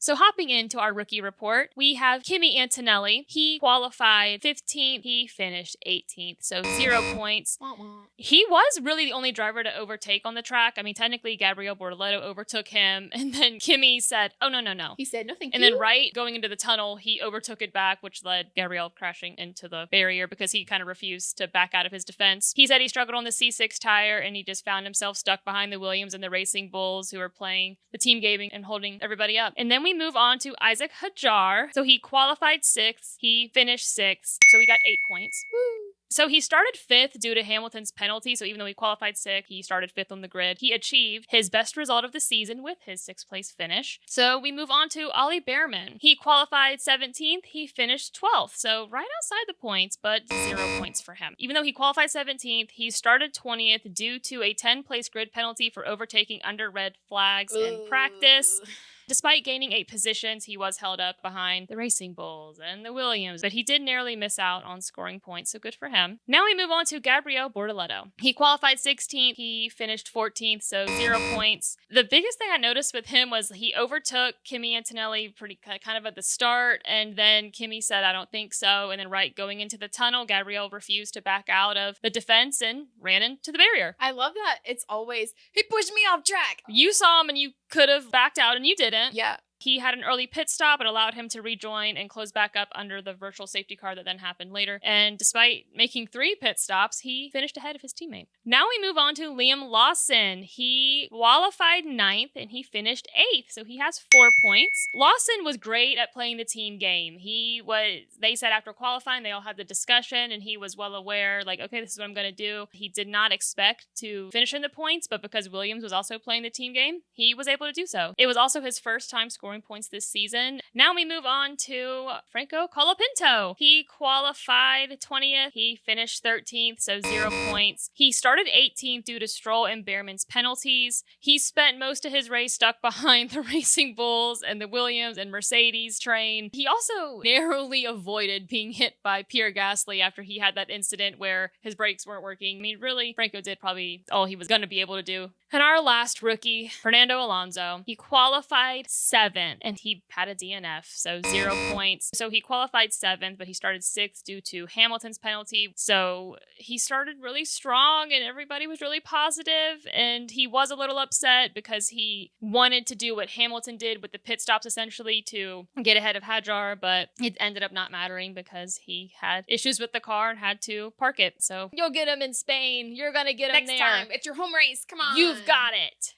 So hopping into our rookie report, we have Kimi Antonelli. He qualified 15th. He finished 18th, so 0 points. He was really the only driver to overtake on the track. I mean, technically, Gabriel Bortoleto overtook him, and then Kimi said, oh, no. He said, no, thank you. And then right going into the tunnel, he overtook it back, which led Gabriel crashing into the barrier because he kind of refused to back out of his defense. He said he struggled on the C6 tire, and he just found himself stuck behind the Williams and the Racing Bulls, who were playing the team gaming and holding everybody up. And then we move on to Isaac Hadjar. So he qualified 6th. He finished 6th. So he got 8 points. Woo! So he started 5th due to Hamilton's penalty. So even though he qualified 6th, he started 5th on the grid. He achieved his best result of the season with his 6th place finish. So we move on to Ollie Behrman. He qualified 17th. He finished 12th. So right outside the points, but 0 points for him. Even though he qualified 17th, he started 20th due to a 10-place grid penalty for overtaking under red flags in practice. Despite gaining 8 positions, he was held up behind the Racing Bulls and the Williams, but he did narrowly miss out on scoring points, so good for him. Now we move on to Gabriel Bortoleto. He qualified 16th, he finished 14th, so 0 points. The biggest thing I noticed with him was he overtook Kimi Antonelli pretty kind of at the start, and then Kimi said, I don't think so, and then right going into the tunnel, Gabriel refused to back out of the defense and ran into the barrier. I love that. It's always, he pushed me off track. You saw him and you could have backed out and you didn't. Yeah. He had an early pit stop. It allowed him to rejoin and close back up under the virtual safety car that then happened later. And despite making 3 pit stops, he finished ahead of his teammate. Now we move on to Liam Lawson. He qualified 9th and he finished 8th, so he has 4 points. Lawson was great at playing the team game. They said after qualifying, they all had the discussion and he was well aware, like, okay, this is what I'm going to do. He did not expect to finish in the points, but because Williams was also playing the team game, he was able to do so. It was also his first time scoring points this season. Now we move on to Franco Colapinto. He qualified 20th. He finished 13th, so 0 points. He started 18th due to Stroll and Behrman's penalties. He spent most of his race stuck behind the Racing Bulls and the Williams and Mercedes train. He also narrowly avoided being hit by Pierre Gasly after he had that incident where his brakes weren't working. I mean, really, Franco did probably all he was going to be able to do. And our last rookie, Fernando Alonso, he qualified 7th and he had a DNF, so 0 points. So he qualified 7th, but he started 6th due to Hamilton's penalty. So he started really strong and everybody was really positive, and he was a little upset because he wanted to do what Hamilton did with the pit stops essentially to get ahead of Hadjar, but it ended up not mattering because he had issues with the car and had to park it. So you'll get him in Spain. You're going to get him there. Next time. It's your home race. Come on. You've got it.